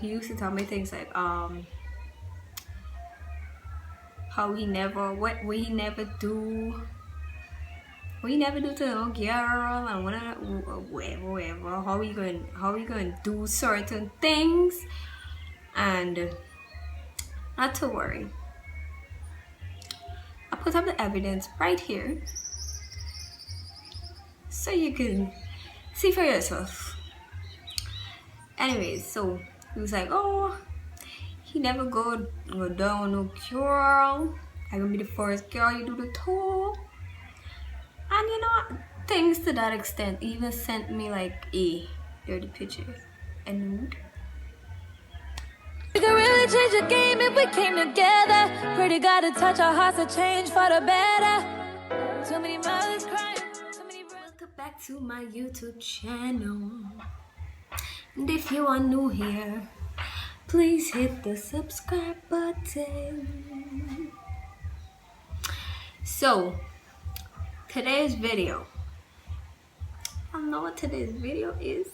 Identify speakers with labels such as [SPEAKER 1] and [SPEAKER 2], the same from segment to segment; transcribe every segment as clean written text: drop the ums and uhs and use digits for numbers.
[SPEAKER 1] he used to tell me things like how he never do to no girl, and whatever, how we going to do certain things. And not to worry, I put up the evidence right here so you can see for yourself. Anyways, so he was like, oh, he never go down no girl. I'm gonna be the first girl you do the tour. And you know, things to that extent. He even sent me like a dirty picture and nude.
[SPEAKER 2] We could really change the game if we came together. Pretty gotta touch our hearts to change for the better. Too many mothers crying.
[SPEAKER 1] Welcome back to my YouTube channel. And if you are new here, please hit the subscribe button. So, today's video. I don't know what today's video is.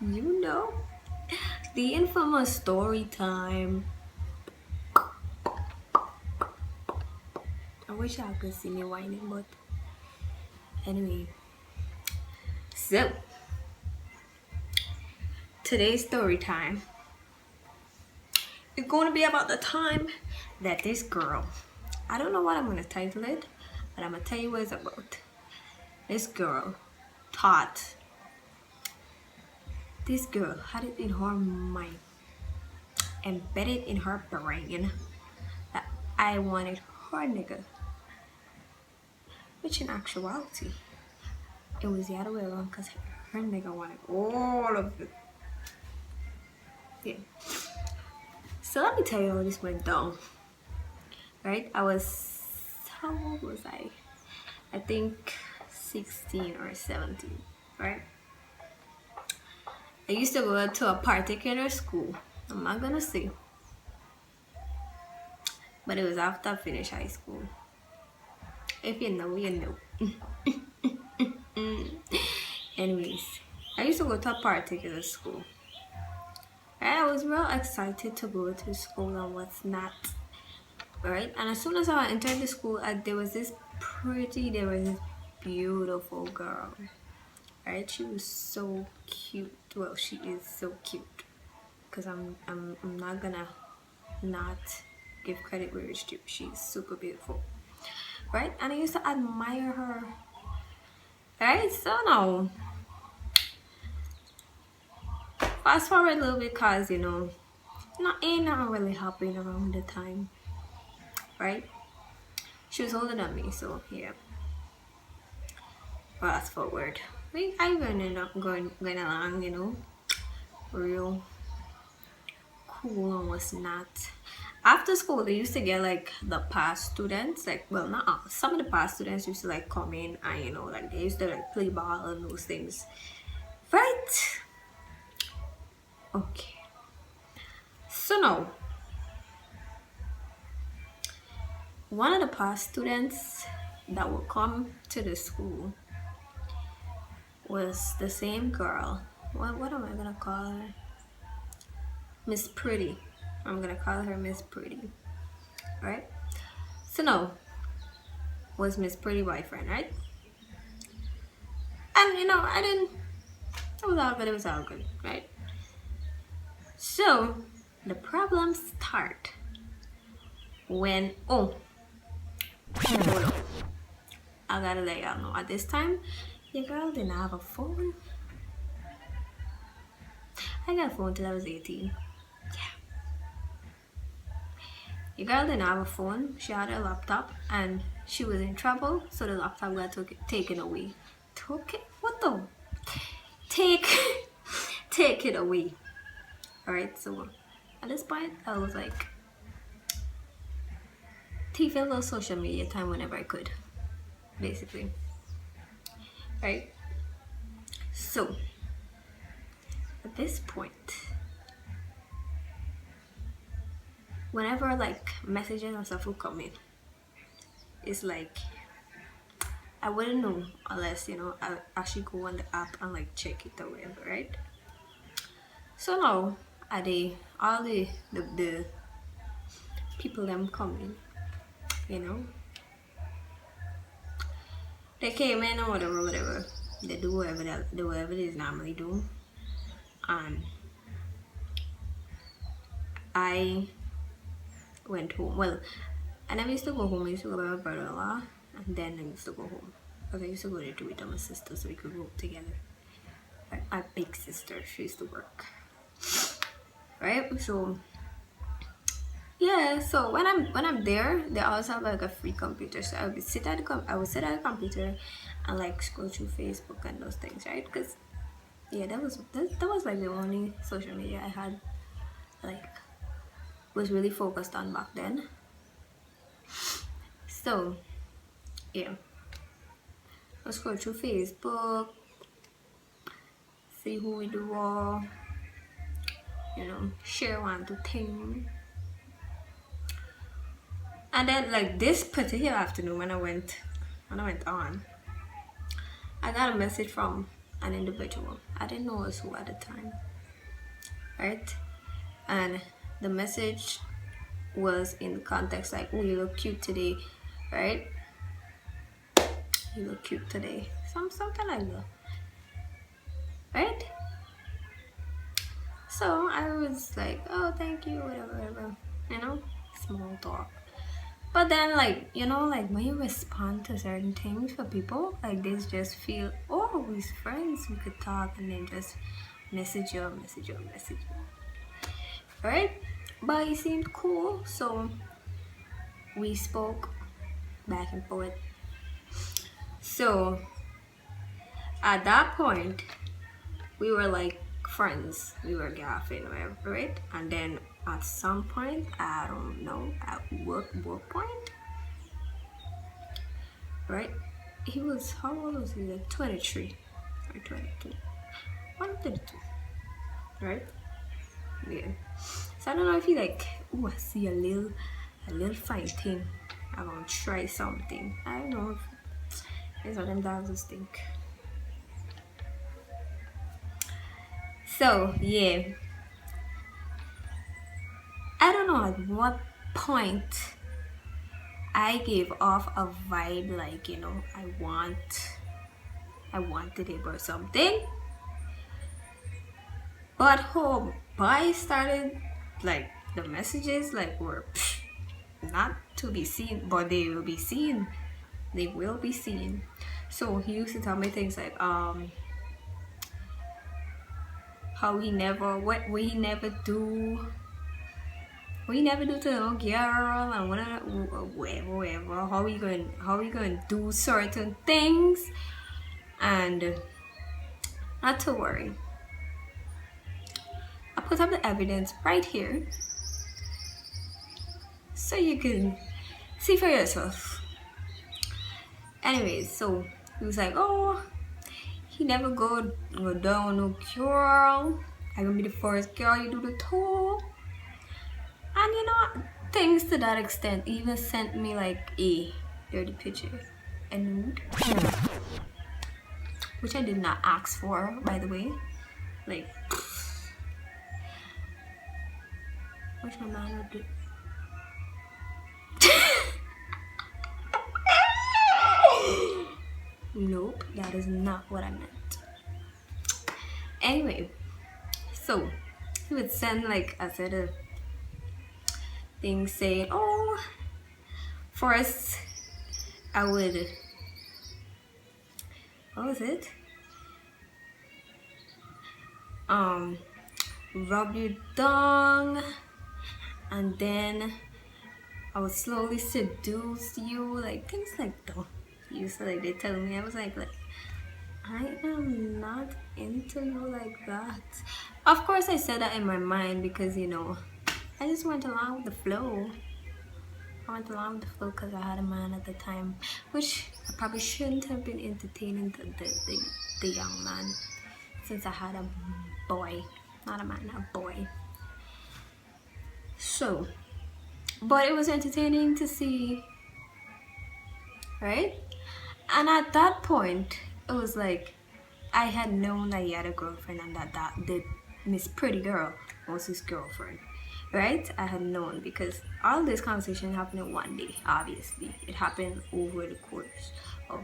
[SPEAKER 1] You know, the infamous story time. I wish I could see me whining, but anyway. So, today's story time is going to be about the time that this girl, I don't know what I'm going to title it, but I'm going to tell you what it's about. This girl thought, this girl had it in her mind, embedded in her brain, that I wanted her nigga. Which in actuality, it was the other way around, because her nigga wanted all of it. Yeah. So let me tell you how this went down. Right? How old was I? I think 16 or 17. Right? I used to go to a particular school. I'm not gonna say. But it was after I finished high school. If you know, you know. Anyways, I used to go to a particular school. And I was real excited to go to school and what's not. Right? And as soon as I entered the school, there was this beautiful girl. Right? She was so cute. Well, she is so cute. Because I'm not gonna not give credit where it's due. She's super beautiful. Right? And I used to admire her. Right? So now, fast forward a little bit, because you know, ain't nothing really happening around the time. Right? She was older than me, so yeah. Fast forward. I ended up going along, you know, real cool and what's not. After school, they used to get like the past students, like, well, not all, some of the past students used to like come in and, you know, like they used to like play ball and those things. Right? Okay. So now, one of the past students that would come to the school was the same girl. What am I gonna call her? Miss Pretty. I'm gonna call her Miss Pretty. Right? So now, was Miss Pretty boyfriend, right? And you know, it was all good, right? So the problems start when hold on. I gotta let y'all know, at this time your girl didn't have a phone. I got a phone till I was 18. Your girl didn't have a phone. She had a laptop and she was in trouble, so the laptop got taken away. Took it? What the? Take it away. Alright, so at this point I was like taking a little social media time whenever I could, basically. Right? So at this point, whenever like messages and stuff will come in, it's like I wouldn't know unless, you know, I actually go on the app and like check it or whatever, right? So now all the people them coming, you know. They came in or whatever. They do whatever they normally do. And I went home. Well, I never used to go home. I used to go by my brother-in-law, and then I used to go home. Because I used to go there to with my sister so we could go together. My big sister, she used to work. Right? So yeah, so when I'm there, they also have like a free computer. So I would sit at the computer and like scroll through Facebook and those things, right? Because yeah, that was like the only social media I had, like, was really focused on back then. So yeah, I scroll through Facebook, see who we do all, you know, share one two things. And then like this particular afternoon when I went on, I got a message from an individual. I didn't know it was who at the time, right? And the message was in the context like, oh, you look cute today, right? You look cute today. Something like that, right? So I was like, oh, thank you, whatever, you know, small talk. But then, like, you know, like when you respond to certain things for people, like they just feel, oh, we're friends, we could talk, and then just message you, right? But he seemed cool, so we spoke back and forth. So at that point, we were like friends, we were girlfriend, whatever, right? And then at some point, I don't know, at work point, right? He was, how old was he? Like 23 or 22. 132, right? Yeah. So I don't know if he like, oh, I see a little fine thing, I'm gonna try something. I don't know if it's what them dogs think. So yeah, I don't know at what point I gave off a vibe like, you know, I wanted it or something. But oh, boy started, like, the messages like were not to be seen, but they will be seen. They will be seen. So he used to tell me things like how he never, what he never do to no girl, and whatever, how we going to do certain things. And not to worry, I put up the evidence right here so you can see for yourself. Anyways, so he was like, oh, he never go down no girl, I'm gonna be the first girl you do the tour. And you know, things to that extent. He even sent me like a dirty picture, a nude, which I did not ask for, by the way. Like, which my man would do. Nope, that is not what I meant. Anyway, so he would send, like I said, a thing saying, oh, first I would, what was it? Rub you down, and then I would slowly seduce you, like things like that. Used to, like, they tell me, I was like I am not into you like that. Of course I said that in my mind because, you know, I just went along with the flow. I went along with the flow because I had a man at the time, which I probably shouldn't have been entertaining the young man, since I had a boy, not a man, a boy. So, but it was entertaining to see, right? And at that point, it was like I had known that he had a girlfriend, and that the Miss Pretty Girl was his girlfriend, right? I had known because all this conversation happened in one day. Obviously, it happened over the course of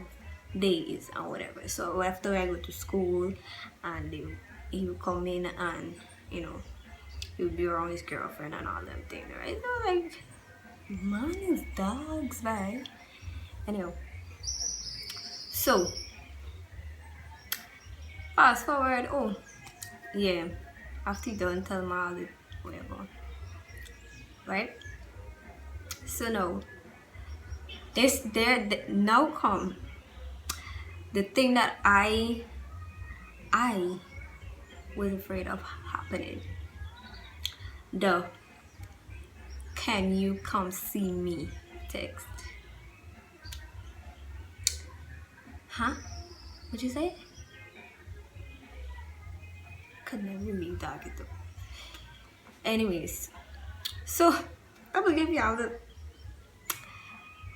[SPEAKER 1] days and whatever. So after I go to school, and he would come in, and you know, he would be around his girlfriend and all them things, right? So like, man is dogs, right? Anyway, so fast forward. Oh yeah, after he done tell me all the whatever, right? So now now come the thing that I was afraid of happening. The "can you come see me" text. Huh? What'd you say? Could never be talking to. Anyways, so I'm gonna give y'all the,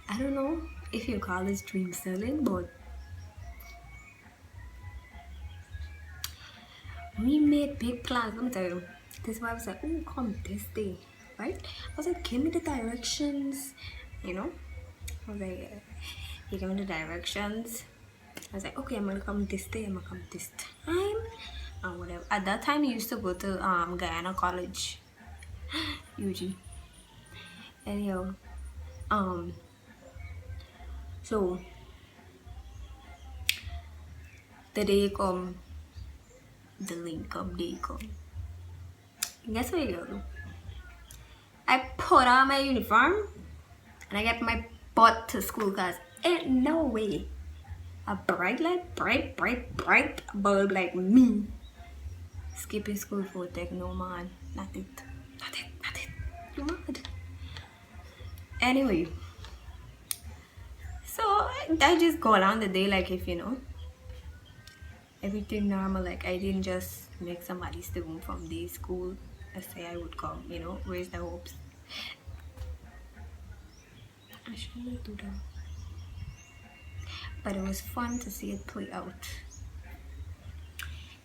[SPEAKER 1] I don't know if you call this dream selling, but we made big plans. Let me tell you, this wife was like, oh, come this day, right? I was like, give me the directions, you know. I was like, he gave me the directions. I was like, okay, I'm gonna come this day, I'm gonna come this time, and whatever. At that time, he used to go to 𝐻𝐫𝐞𝐜𝐤 College, UG. Anyhow, so the day come, the link come, day come. Guess what you do? I put on my uniform and I get my butt to school, cause ain't no way a bright light, bright bulb like me skipping school for tech. No man, not it. You mad? Anyway, so I just go along the day like if you know everything normal. Like I didn't just make somebody stay home from day school. I say I would come, you know, raise their hopes. I shouldn't do that. But it was fun to see it play out.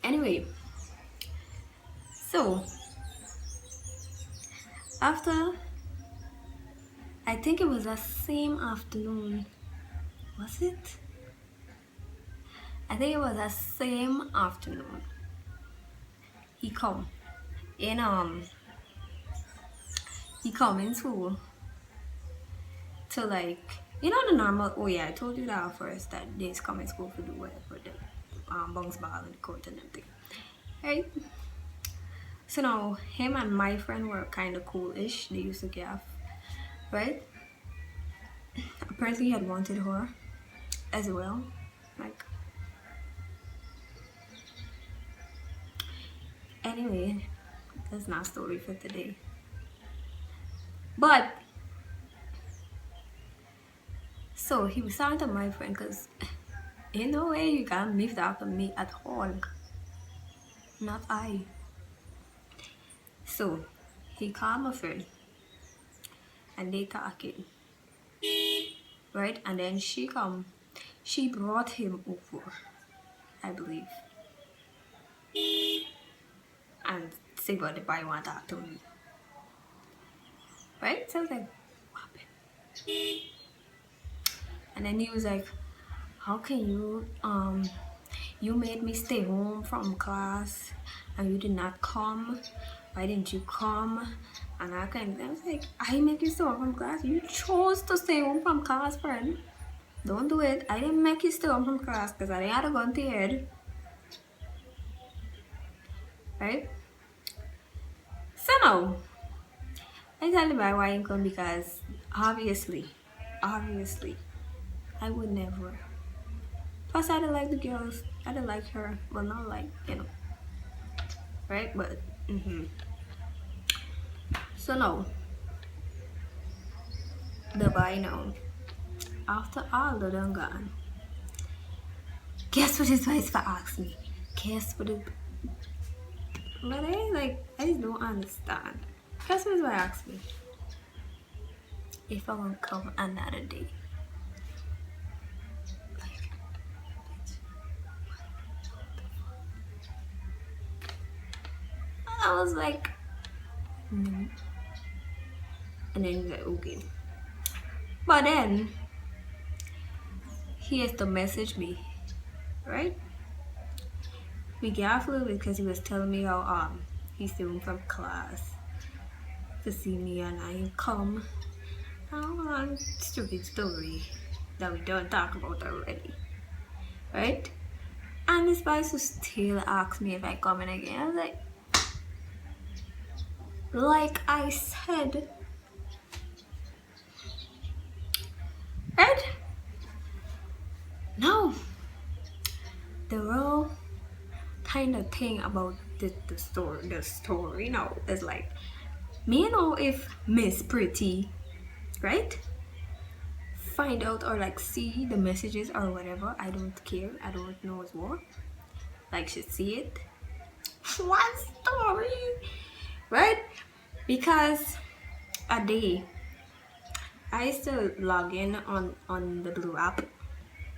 [SPEAKER 1] Anyway, so after, I think it was that same afternoon, was it? I think it was that same afternoon he come in he come in school to like, you know, the normal, oh yeah, I told you that first, that they's come in school to do whatever, the bounce ball and the court and everything, right? So now him and my friend were kind of cool-ish. They used to gaff, right? Apparently he had wanted her as well, like, anyway, that's not a story for today. But so he was talking to my friend, because in no way you can live that to me at all, not I. So he called my friend and they talking, right? And then she brought him over, I believe, and say what the boy want to talk to me, right? So I was like, what happened? And then he was like, how can you you made me stay home from class and you did not come, why didn't you come? And I was like, I make you stay home from class? You chose to stay home from class, friend. Don't do it. I didn't make you stay home from class because I didn't have a gun to your head, right? So now I tell the boy why I didn't come, because obviously I would never. Plus I didn't like the girls, I didn't like her, well, not like, you know, right? But so now the boy now, after all of them gone, guess what his wife for ask me? Guess what it, but I just don't understand. Guess what his wife asked me? If I want to come another day. I was like, No. And then he's like, okay. But then he has to message me, right? Be careful because he was telling me how he's doing from class to see me and I come. Oh, stupid story that we don't talk about already, right? And this guy still asks me if I come in again. I was like I said, right? No, the real kind of thing about the story now is like, me know if Miss Pretty, right, find out or like see the messages or whatever, I don't care, I don't know as what, like she see it. One story, right? Because a day I used to log in on the blue app.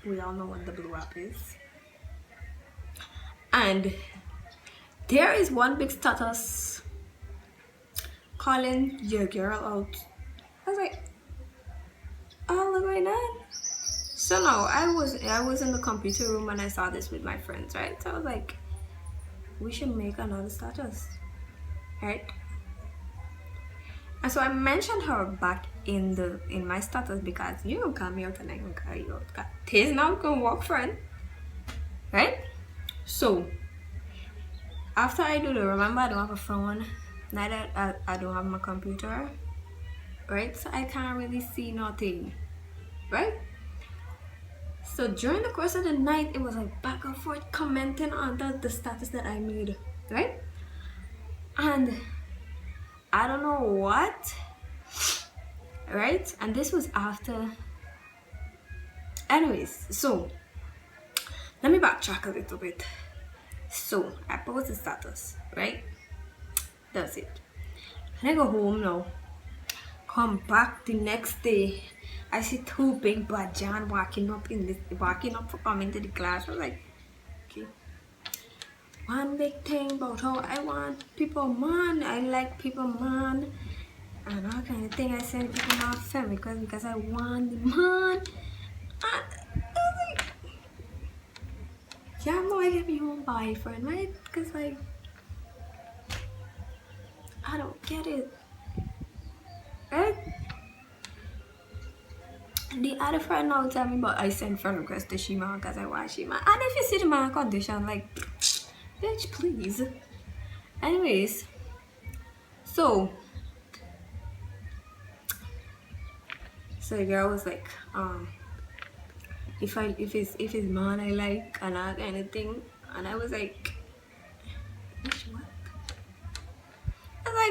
[SPEAKER 1] We all know what the blue app is. And there is one big status calling your girl out. I was like, oh, look right now. So now I was in the computer room and I saw this with my friends, right? So I was like, we should make another status, right? And so I mentioned her back in my status because you don't call me out and I don't call you out. This not gonna work, friend, right? So after I do the, remember I don't have a phone, neither I don't have my computer, right? So I can't really see nothing, right? So during the course of the night, it was like back and forth commenting on the status that I made, right? And I don't know what, right? And this was after. Anyways, so let me backtrack a little bit. So I post the status, right? That's it. And I go home now. Come back the next day. I see two big bad John walking up for coming to the class. I was like, okay. One big thing about how I want people man, I like people man, and all kind of thing. I send people man family because I want the man. And I was like, yeah, I know I get me own boyfriend, right? Because like, I don't get it, right? The other friend now tell me about I send friend request to Shima because I want Shima. And if you see the man condition, like, bitch, please. Anyways, so the girl was like, if it's man I like and that kind of thing, and I was like, bitch, what?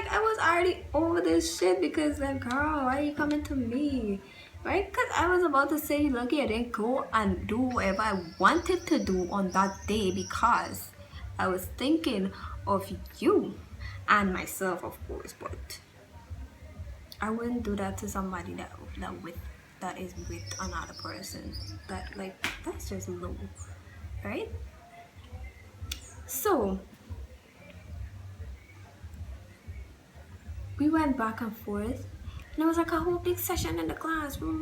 [SPEAKER 1] I was already over this shit because like, girl, why are you coming to me? Right? Because I was about to say, lucky I didn't go and do whatever I wanted to do on that day because I was thinking of you and myself, of course, but I wouldn't do that to somebody that is with another person. That like, that's just low, right? So we went back and forth, and it was like a whole big session in the classroom.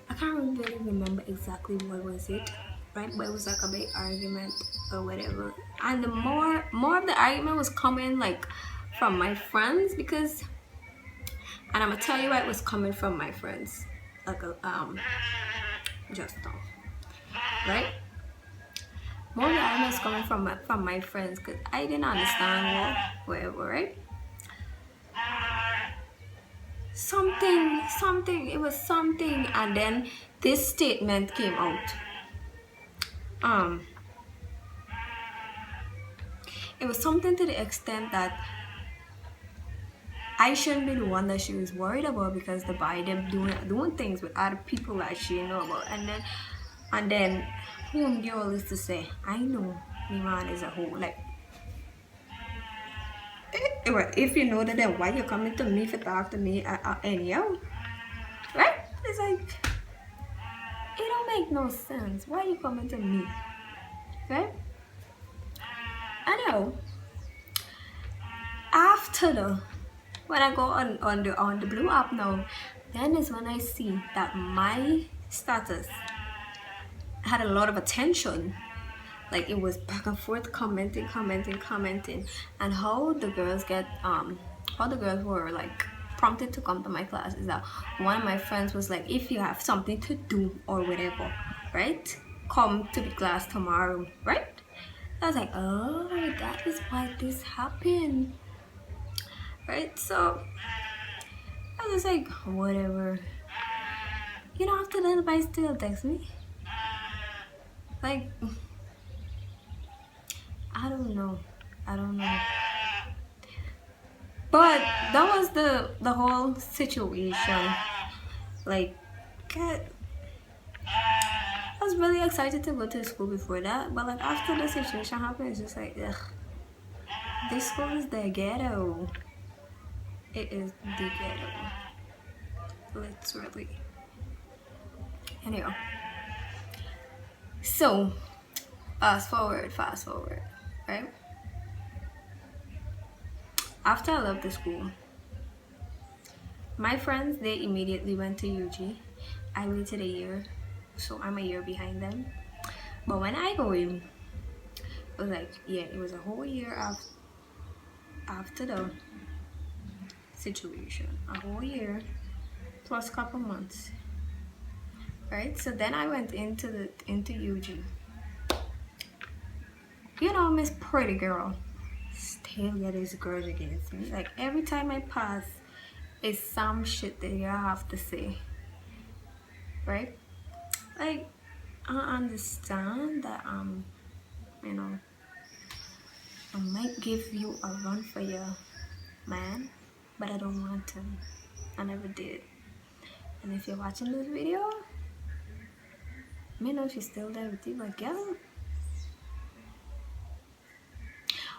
[SPEAKER 1] I can't really remember exactly what was it, right? But it was like a big argument or whatever. And the more of the argument was coming like from my friends because, and I'm gonna tell you why it was coming from my friends, like just now, right? More of the argument was coming from my friends because I didn't understand whatever, right? Something, it was something, and then this statement came out. It was something to the extent that I shouldn't be the one that she was worried about because the by them doing things with other people that she didn't know about, and then whom girl used to say, I know me man is a hoe. Like, if you know that, then why you coming to me for talk to me anyhow, right? It's like, it don't make no sense. Why you coming to me, right? I know. After when I go on the blue app now, then is when I see that my status had a lot of attention. Like it was back and forth, commenting, and how the girls were like prompted to come to my class is that one of my friends was like, if you have something to do or whatever, right, come to the class tomorrow, right? I was like, oh, that is why this happened, right? So I was like, whatever, you know. After that, anybody still text me, like, I don't know. But that was the whole situation. Like, I was really excited to go to school before that, but like after the situation happened, it's just like, ugh, this school is the ghetto. It is the ghetto, literally. Anyway, so fast forward, right? After I left the school, my friends, they immediately went to UG. I waited a year, so I'm a year behind them. But when I go in, it was like, yeah, it was a whole year after the situation, a whole year plus couple months, right? So then I went into UG. You know, Miss Pretty Girl still get this grudge against me. Like every time I pass, it's some shit that you have to say, right? Like I understand that you know, I might give you a run for your man, but I don't want to. I never did. And if you're watching this video, I know she's still there with you, but girl,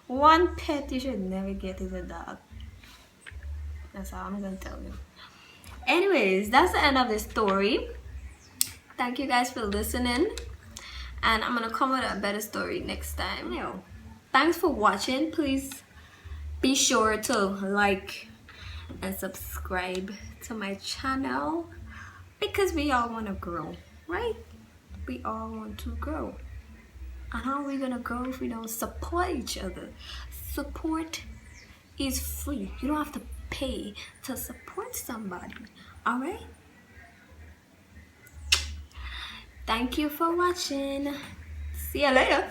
[SPEAKER 1] one pet you should never get is a dog. That's all I'm gonna tell you. Anyways, that's the end of the story. Thank you guys for listening, and I'm gonna come with a better story next time. Thanks for watching. Please be sure to like and subscribe to my channel because we all want to grow, right? We all want to grow. And how are we gonna grow if we don't support each other? Support is free. You don't have to pay to support somebody. All right? Thank you for watching. See you later.